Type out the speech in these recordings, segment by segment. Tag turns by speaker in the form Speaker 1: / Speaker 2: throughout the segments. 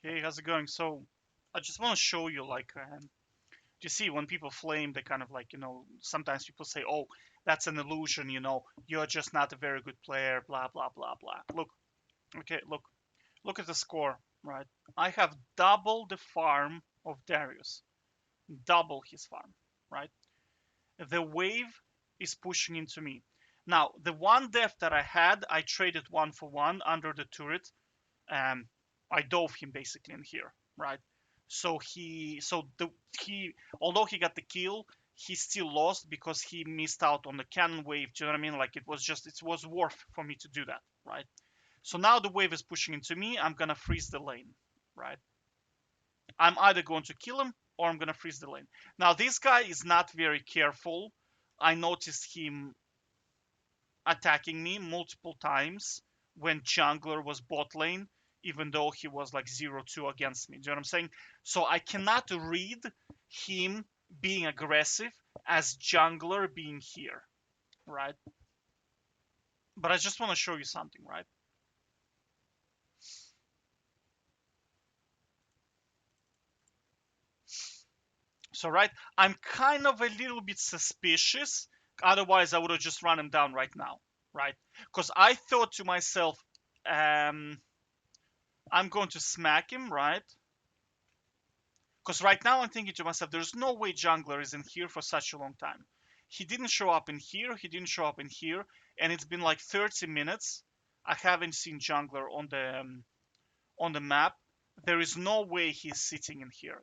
Speaker 1: Hey, how's it going? So, I just want to show you, like, you see, when people flame, they kind of like, sometimes people say, oh, that's an illusion, you're just not a very good player, blah, blah, blah, blah. Look, okay, look at the score, right? I have double the farm of Darius, double his farm, right? The wave is pushing into me. Now, the one death that I had, I traded one for one under the turret. um, I dove him basically in here, right? So he, although he got the kill, he still lost because he missed out on the cannon wave. Do you know what I mean? Like it was worth for me to do that, right? So now the wave is pushing into me. I'm gonna freeze the lane, right? I'm either going to kill him or I'm gonna freeze the lane. Now this guy is not very careful. I noticed him attacking me multiple times when jungler was bot lane, even though he was like 0-2 against me. Do you know what I'm saying? So I cannot read him being aggressive as jungler being here, right? But I just want to show you something, right? So, right, I'm kind of a little bit suspicious. Otherwise, I would have just run him down right now, right? Because I thought to myself, um, I'm going to smack him, right? Because right now I'm thinking to myself, there's no way jungler is in here for such a long time. He didn't show up in here, he didn't show up in here, and it's been like 30 minutes. I haven't seen jungler on the map. There is no way he's sitting in here.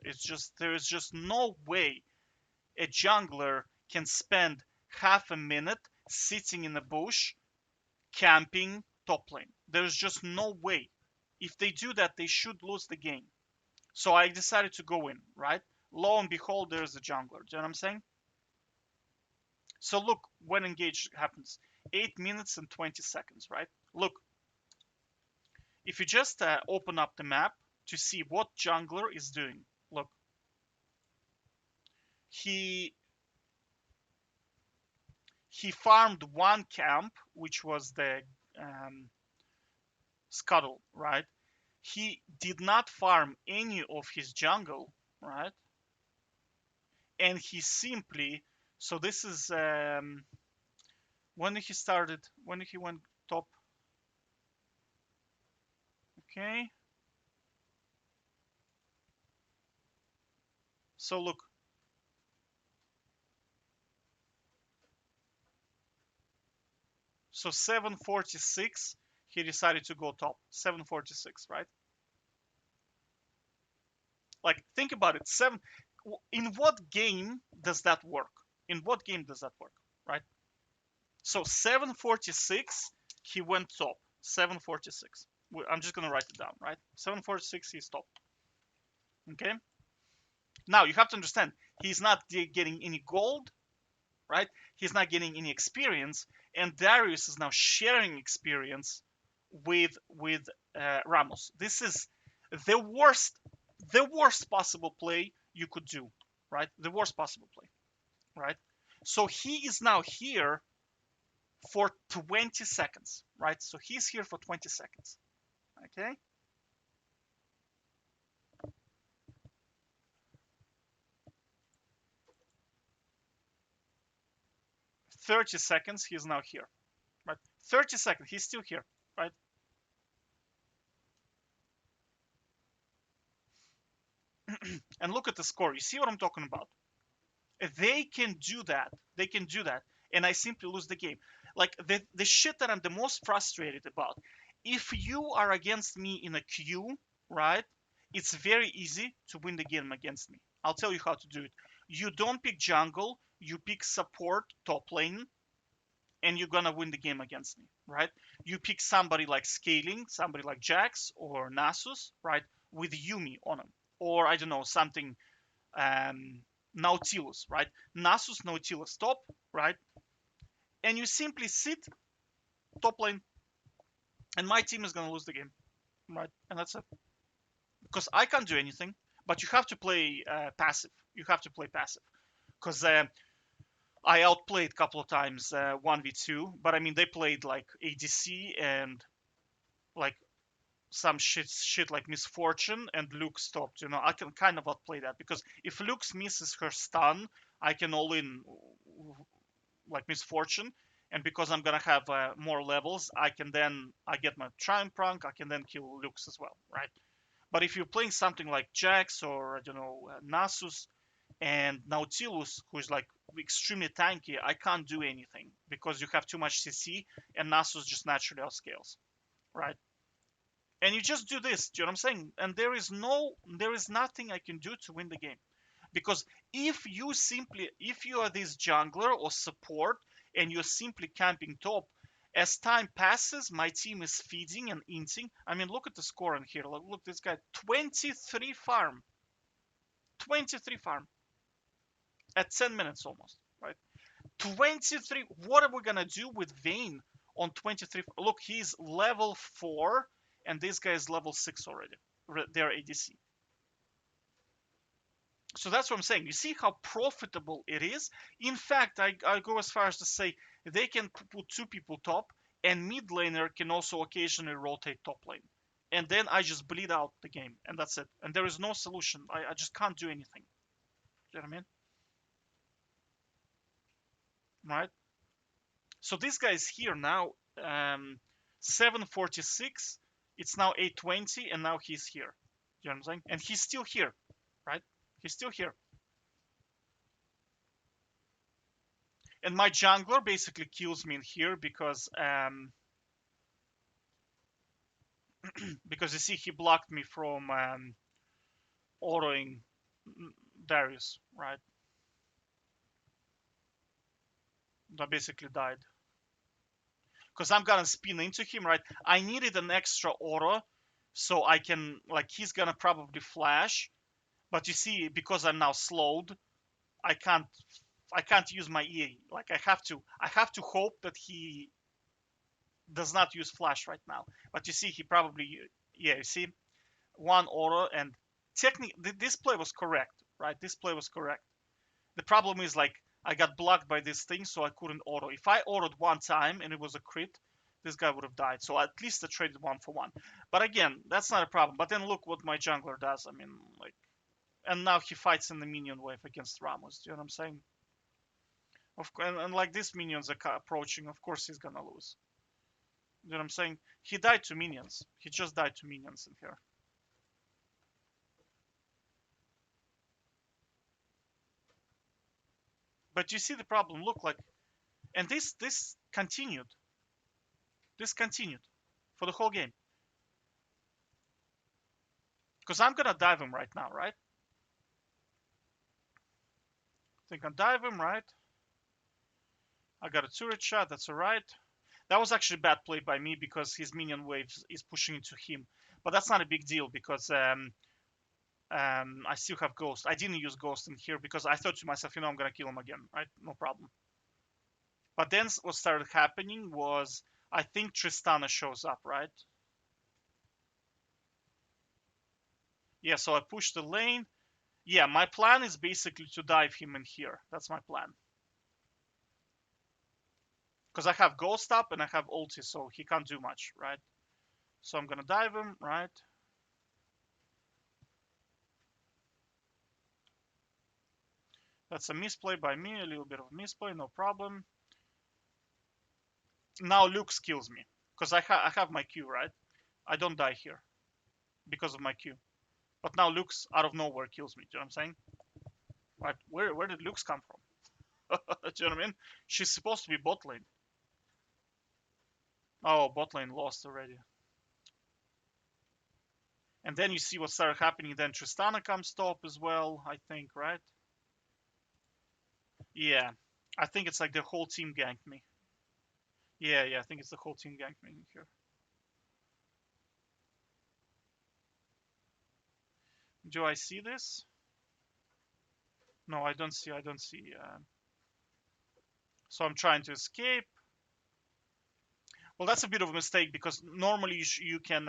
Speaker 1: There is just no way a jungler can spend half a minute sitting in a bush camping top lane. There's just no way. If they do that, they should lose the game. So I decided to go in, right? Lo and behold, there's a jungler. Do you know what I'm saying? So look, when engage happens, 8 minutes and 20 seconds, right? Look, if you just open up the map to see what jungler is doing, look, he he farmed one camp, which was the um, scuttle, right? He did not farm any of his jungle, right? And he simply, so this is when he started, when he went top. Okay, so look, so 746, he decided to go top. 746, right? Like, think about it. In what game does that work? In what game does that work, right? So 746, he went top. 746. I'm just gonna write it down, right? 746, he's top. Okay. Now you have to understand, he's not getting any gold, right? He's not getting any experience, and Darius is now sharing experience with Ramos. This is the worst, the worst possible play you could do, right? The worst possible play, right? So he is now here for 20 seconds, right? So he's here for 20 seconds, okay? 30 seconds, he's now here, right? 30 seconds, he's still here, right? And look at the score. You see what I'm talking about? They can do that. They can do that. And I simply lose the game. Like the shit that I'm the most frustrated about. If you are against me in a queue, right? It's very easy to win the game against me. I'll tell you how to do it. You don't pick jungle, you pick support top lane, and you're gonna win the game against me, right? You pick somebody like Scaling, somebody like Jax or Nasus, right? With Yumi on them. Or I don't know, something Nautilus, right? Nasus Nautilus top, right? And you simply sit top lane, and my team is gonna lose the game, right? And that's it. Because I can't do anything, but you have to play passive. You have to play passive. Because I outplayed a couple of times 1v2, but I mean they played like ADC and like some shit like misfortune and Luke stopped. I can kind of outplay that because if Luke misses her stun, I can all in like misfortune, and because I'm gonna have more levels, I get my triumph rank. I can then kill Luke's as well, right? But if you're playing something like Jax or I don't know Nasus and Nautilus, who's like extremely tanky, I can't do anything because you have too much CC and Nasus just naturally outscales, right? And you just do this. Do you know what I'm saying? And there is nothing I can do to win the game. Because if you are this jungler or support and you're simply camping top, as time passes, my team is feeding and inting. I mean, look at the score in here. Look, this guy, 23 farm, 23 farm at 10 minutes almost, right? 23. What are we gonna do with Vayne on 23? Look, he's level 4, and this guy is level 6 already. Their ADC. So that's what I'm saying. You see how profitable it is? In fact, I go as far as to say they can put two people top, and mid laner can also occasionally rotate top lane. And then I just bleed out the game, and that's it. And there is no solution. I just can't do anything. You know what I mean? Right? So this guy is here now, 746. It's now 820, and now he's here. You know what I'm saying? And he's still here, right? He's still here. And my jungler basically kills me in here because you see he blocked me from autoing Darius, right? I basically died because I'm gonna spin into him, right? I needed an extra auto so I can like he's gonna probably flash, but you see because I'm now slowed, I can't I can't use my EA. Like I have to hope that he does not use flash right now. But you see he probably yeah, you see one auto and technically this play was correct, right? This play was correct. The problem is like I got blocked by this thing, so I couldn't auto. If I autoed one time and it was a crit, this guy would have died. So at least I traded one for one. But again, that's not a problem. But then look what my jungler does. I mean, like, and now he fights in the minion wave against Ramos. Do you know what I'm saying? Of course, and like these minions are approaching, of course he's gonna lose. You know what I'm saying? He died to minions. He just died to minions in here. But you see the problem. Look like, and this continued. This continued for the whole game. Because I'm gonna dive him right now, right? I think I dive him, right? I got a turret shot. That's alright. That was actually a bad play by me because his minion wave is pushing into him. But that's not a big deal because I still have Ghost. I didn't use Ghost in here because I thought to myself, I'm gonna kill him again, right? No problem. But then what started happening was I think Tristana shows up, right? Yeah, so I push the lane. Yeah, my plan is basically to dive him in here. That's my plan. Because I have Ghost up and I have ulti, so he can't do much, right? So I'm gonna dive him, right? That's a misplay by me, a little bit of misplay, no problem. Now Luke kills me. Because I have my Q, right? I don't die here because of my Q. But now Luke's out of nowhere kills me. Do you know what I'm saying? Right? Where did Luke's come from? Do you know what I mean? She's supposed to be bot lane. Oh, bot lane lost already. And then you see what started happening. Then Tristana comes top as well, I think, right? Yeah. I think it's like the whole team ganked me. Yeah, I think it's the whole team ganked me here. Do I see this? No, I don't see. So I'm trying to escape. Well, that's a bit of a mistake because normally you can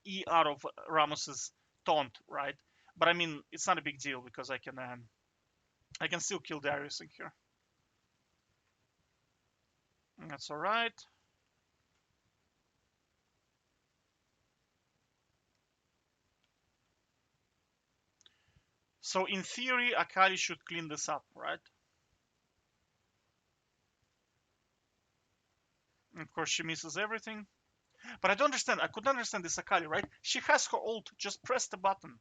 Speaker 1: E out of Ramos's taunt, right? But I mean, it's not a big deal because I can still kill Darius in here. That's all right. So in theory, Akali should clean this up, right? And of course, she misses everything. But I don't understand. I couldn't understand this Akali, right? She has her ult. Just press the button.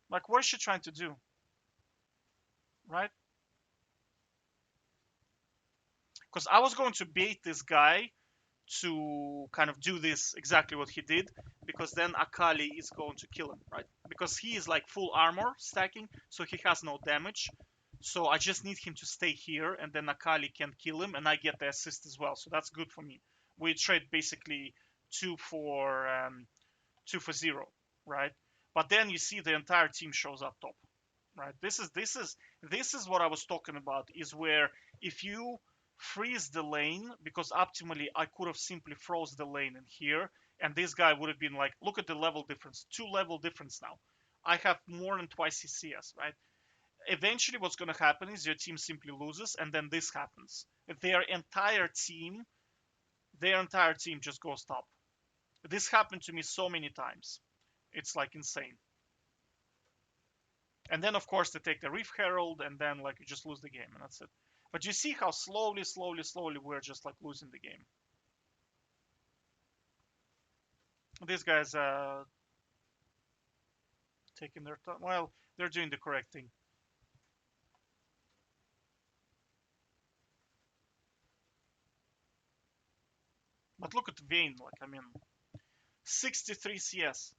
Speaker 1: Like, what is she trying to do, right? Because I was going to bait this guy to kind of do this exactly what he did, because then Akali is going to kill him, right? Because he is like full armor stacking, so he has no damage. So I just need him to stay here, and then Akali can kill him, and I get the assist as well. So that's good for me. We trade basically 2 for 0, right? But then you see the entire team shows up top, right? This is what I was talking about. Is where if you freeze the lane, because optimally I could have simply froze the lane in here, and this guy would have been like, look at the level difference, 2 level difference now. I have more than twice his CS, right? Eventually, what's going to happen is your team simply loses, and then this happens. Their entire team, their entire team just goes top. This happened to me so many times. It's like insane. And then of course they take the Reef Herald, and then like you just lose the game, and that's it. But you see how slowly we're just like losing the game. These guys taking their time. Well, they're doing the correct thing. But look at Vayne, like, I mean, 63 CS.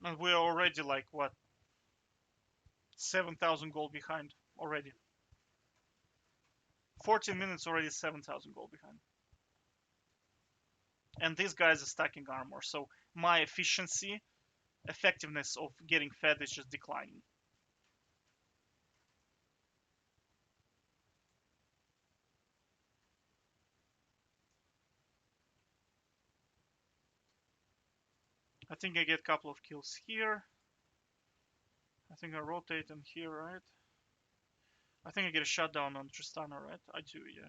Speaker 1: And we're already like what, 7,000 gold behind already. 14 minutes already, 7,000 gold behind. And these guys are stacking armor, so my efficiency, effectiveness of getting fed is just declining. I think I get a couple of kills here. I think I rotate in here, right? I think I get a shutdown on Tristana, right? I do, yeah.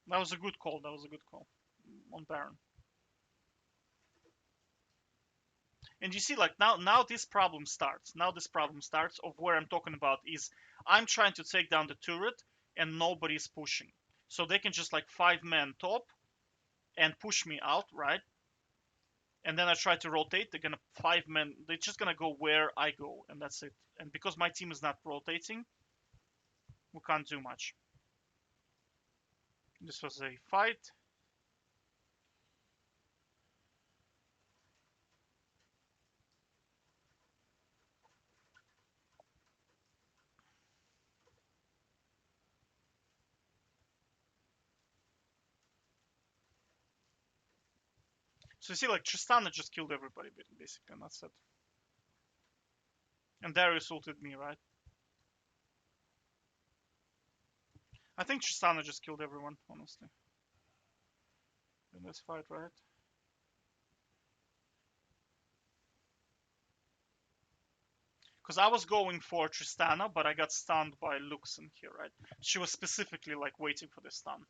Speaker 1: That was a good call. That was a good call on Baron. And you see, like now this problem starts. Now this problem starts of where I'm talking about is I'm trying to take down the turret and nobody's pushing. So they can just like 5-man top and push me out, right? And then I try to rotate. They're gonna 5-man. They're just gonna go where I go, and that's it. And because my team is not rotating, we can't do much. This was a fight. So you see, like Tristana just killed everybody basically, and that's it. And Darius ulted me, right? I think Tristana just killed everyone, honestly, in this fight, right? Because I was going for Tristana, but I got stunned by Luxon here, right? She was specifically like waiting for the stun.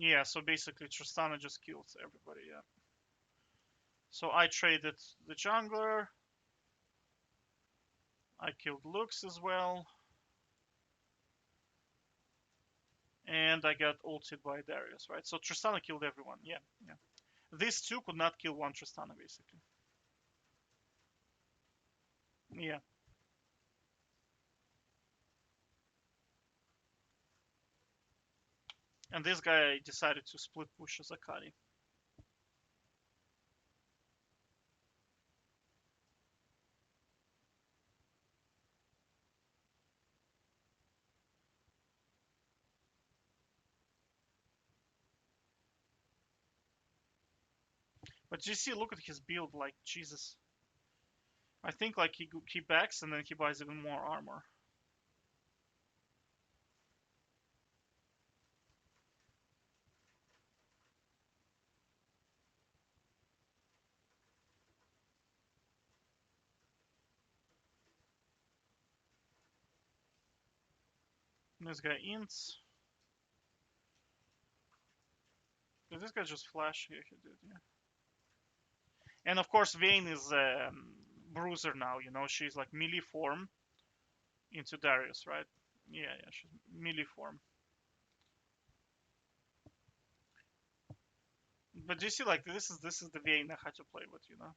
Speaker 1: Yeah, so basically Tristana just kills everybody, yeah. So I traded the jungler. I killed Lux as well. And I got ulted by Darius, right? So Tristana killed everyone, yeah, yeah. These two could not kill one Tristana, basically. Yeah. And this guy decided to split push as Akali. But you see, look at his build, like, Jesus. I think, like, he backs and then he buys even more armor. This guy ints. Did this guy just flash? Yeah, he did, yeah. And of course, Vayne is Bruiser now, you know, she's like melee form into Darius, right? Yeah, yeah, she's melee form. But you see, like, this is the Vayne I had to play with, you know?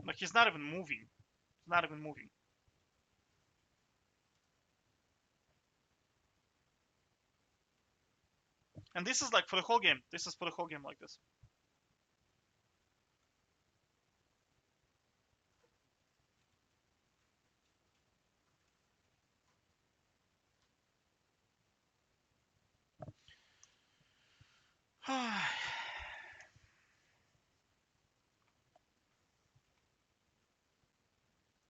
Speaker 1: Like, he's not even moving. He's not even moving. And this is like for the whole game. This is for the whole game like this.